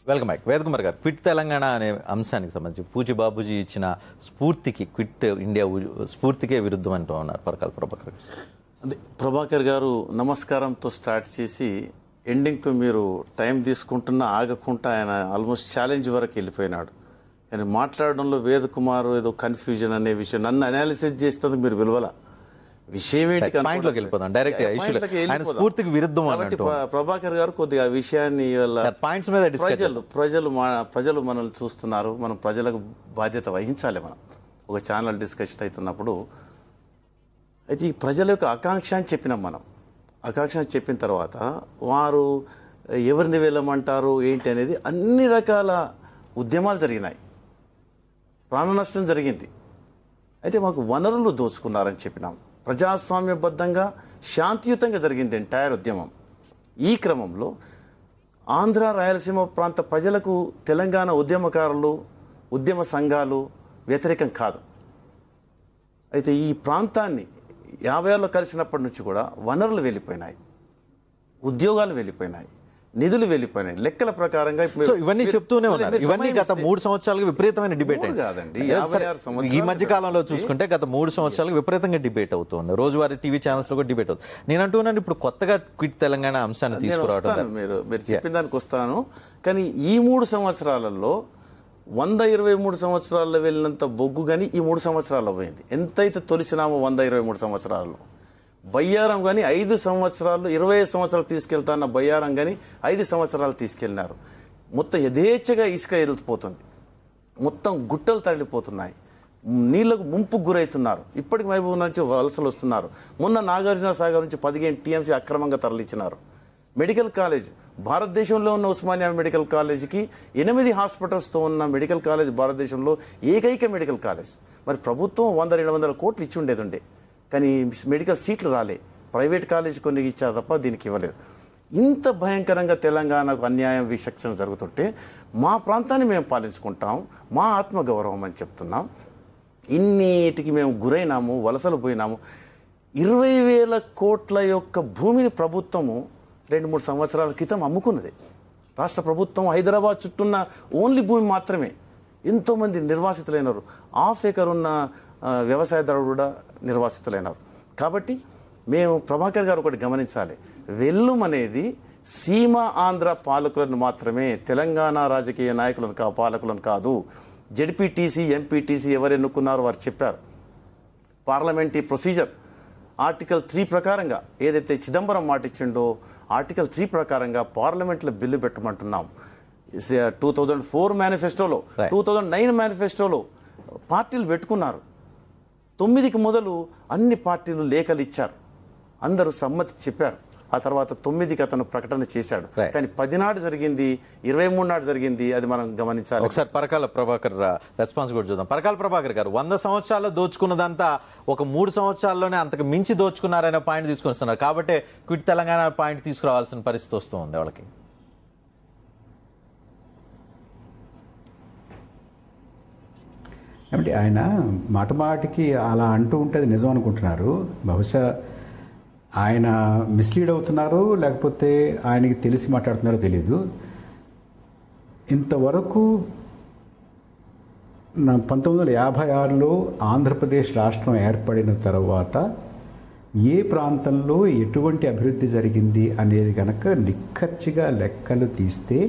Welcome back. Vedakumar గారు, quit Telangana అనే అంశానికి సంబంధించి పూజ బాబుజీ ఇచ్చిన స్ఫూర్తికి, క్విట్ ఇండియా స్ఫూర్తికే విరుద్ధం అంటూ ఉన్నారు పరకాల ప్రభాకర్ గారు. అదే ప్రభాకర్ గారు నమస్కారంతో స్టార్ట్ చేసి ఎండింగ్కు మీరు టైం తీసుకుంటున్నా ఆగకుండా ఆయన ఆల్మోస్ట్ ఛాలెంజ్ వరకు వెళ్ళిపోయినాడు. కానీ మాట్లాడడంలో వేదకుమార్ ఏదో కన్ఫ్యూజన్ అనే విషయం నన్ను అనాలిసిస్ చేస్తుంది మీరు విలువల విషయం ఏంటి స్ఫూర్తికి విరుద్ధం. ప్రభాకర్ గారు కొద్దిగా ఆ విషయాన్ని పాయింట్స్ మీద ప్రజలు మనల్ని చూస్తున్నారు, మనం ప్రజలకు బాధ్యత వహించాలి. మనం ఒక ఛానల్ డిస్కషన్ అవుతున్నప్పుడు అయితే ఈ ప్రజల యొక్క ఆకాంక్ష అని చెప్పినాం. మనం ఆకాంక్ష చెప్పిన తర్వాత వారు ఎవరిని వెళ్ళమంటారు ఏంటి అనేది అన్ని రకాల ఉద్యమాలు జరిగినాయి, ప్రాణ నష్టం జరిగింది. అయితే మాకు వనరులు దోచుకున్నారని చెప్పినాం. ప్రజాస్వామ్యబద్ధంగా శాంతియుతంగా జరిగింది ఎంటైర్ ఉద్యమం. ఈ క్రమంలో ఆంధ్ర రాయలసీమ ప్రాంత ప్రజలకు తెలంగాణ ఉద్యమకారులు, ఉద్యమ సంఘాలు వ్యతిరేకం కాదు. అయితే ఈ ప్రాంతాన్ని 50 కలిసినప్పటి నుంచి కూడా వనరులు వెళ్ళిపోయినాయి, ఉద్యోగాలు వెళ్ళిపోయినాయి, నిధులు వెళ్ళిపోయినాయి. లెక్కల ప్రకారంగా ఇవన్నీ చెప్తూనే ఉన్నారు. ఇవన్నీ గత 3 సంవత్సరాలుగా విపరీతమైన డిబేట్ కాదండి. ఈ మధ్య కాలంలో చూసుకుంటే గత 3 సంవత్సరాలుగా విపరీతంగా డిబేట్ అవుతుంది. రోజువారీ టీవీ ఛానల్స్ లో కూడా డిబేట్ అవుతుంది. నేను అంటున్నాను ఇప్పుడు కొత్తగా క్విట్ తెలంగాణ అంశాన్ని తీసుకురావడం. మీరు చెప్పిన దానికి వస్తాను. కానీ ఈ 3 సంవత్సరాలలో 123 సంవత్సరాల్లో వెళ్ళినంత బొగ్గు కానీ ఈ 3 సంవత్సరాల్లో పోయింది. ఎంతైతే తొలిసినామో 123 సంవత్సరాల్లో బయ్యారం కానీ 5 సంవత్సరాలు 25 సంవత్సరాలు తీసుకెళ్తాన్న బయ్యారం కానీ 5 సంవత్సరాలు తీసుకెళ్లినారు. మొత్తం యథేచ్ఛగా ఇసుక ఎరిగిపోతుంది, మొత్తం గుట్టలు తరలిపోతున్నాయి, నీళ్లకు ముంపుకు గురవుతున్నారు. ఇప్పటికి మహబూబ్ నుంచి వలసలు వస్తున్నారు. మొన్న నాగార్జున సాగర్ నుంచి 15 టీఎంసీ అక్రమంగా తరలించినారు. మెడికల్ కాలేజ్, భారతదేశంలో ఉన్న ఉస్మానియా మెడికల్ కాలేజీకి 8 హాస్పిటల్స్తో ఉన్న మెడికల్ కాలేజ్ భారతదేశంలో ఏకైక మెడికల్ కాలేజ్. మరి ప్రభుత్వం 100-200 కోట్లు ఇచ్చి ఉండేది ఉండే, కానీ మెడికల్ సీట్లు రాలే. ప్రైవేట్ కాలేజీ కొన్ని ఇచ్చారు తప్ప దీనికి ఇవ్వలేదు. ఇంత భయంకరంగా తెలంగాణకు అన్యాయం, విచక్షణ జరుగుతుంటే మా ప్రాంతాన్ని మేము పాలించుకుంటాం, మా ఆత్మగౌరవం అని చెప్తున్నాం. ఇన్నిటికి మేము గురైనాము, వలసలు పోయినాము. 20,000 కోట్ల యొక్క భూమిని ప్రభుత్వము 2-3 సంవత్సరాల క్రితం అమ్ముకున్నది. రాష్ట్ర ప్రభుత్వం హైదరాబాద్ చుట్టూన్న ఓన్లీ భూమి మాత్రమే. ఎంతోమంది నిర్వాసితులైనారు. 1/2 ఎకర్ ఉన్న వ్యవసాయదారుడు కూడా నిర్వాసితులైనారు. కాబట్టి మేము ప్రభాకర్ గారు ఒకటి గమనించాలి, వెల్లుం అనేది సీమ ఆంధ్ర పాలకులను మాత్రమే, తెలంగాణ రాజకీయ నాయకులను పాలకులను కాదు. జెడ్పీటీసీ, ఎంపీటీసీ ఎవరు ఎన్నుకున్నారో వారు చెప్పారు. పార్లమెంటరీ ప్రొసీజర్ ఆర్టికల్ 3 ప్రకారంగా ఏదైతే చిదంబరం మాట ఇచ్చిండో ఆర్టికల్ 3 ప్రకారంగా పార్లమెంట్లో బిల్లు పెట్టమంటున్నాం. 2004 మేనిఫెస్టోలో, 2009 మేనిఫెస్టోలో పార్టీలు పెట్టుకున్నారు. 9కి మొదలు అన్ని పార్టీలు లేఖలు ఇచ్చారు, అందరూ సమ్మతి చెప్పారు. ఆ తర్వాత 9కి అతను ప్రకటన చేశాడు. కానీ 10 నాడు జరిగింది, 23 నాడు జరిగింది, అది మనం గమనించాలి. ఒకసారి పరకాల ప్రభాకర్ రెస్పాన్స్ కూడా చూద్దాం. పరకాల ప్రభాకర్ గారు, 100 సంవత్సరాల్లో దోచుకున్నదంతా ఒక 3 సంవత్సరాల్లోనే అంతకు మించి దోచుకున్నారనే పాయింట్ తీసుకొని వస్తున్నారు. కాబట్టి క్విట్ తెలంగాణ పాయింట్ తీసుకురావాల్సిన పరిస్థితి వస్తుంది వాళ్ళకి. ఏమంటే ఆయన మాటమాటికి అలా అంటూ ఉంటే అది నిజం అనుకుంటున్నారు. బహుశా ఆయన మిస్లీడ్ అవుతున్నారో లేకపోతే ఆయనకి తెలిసి మాట్లాడుతున్నారో తెలియదు. ఇంతవరకు 1956లో ఆంధ్రప్రదేశ్ రాష్ట్రం ఏర్పడిన తర్వాత ఏ ప్రాంతంలో ఎటువంటి అభివృద్ధి జరిగింది అనేది కనుక నిక్కచ్చిగా లెక్కలు తీస్తే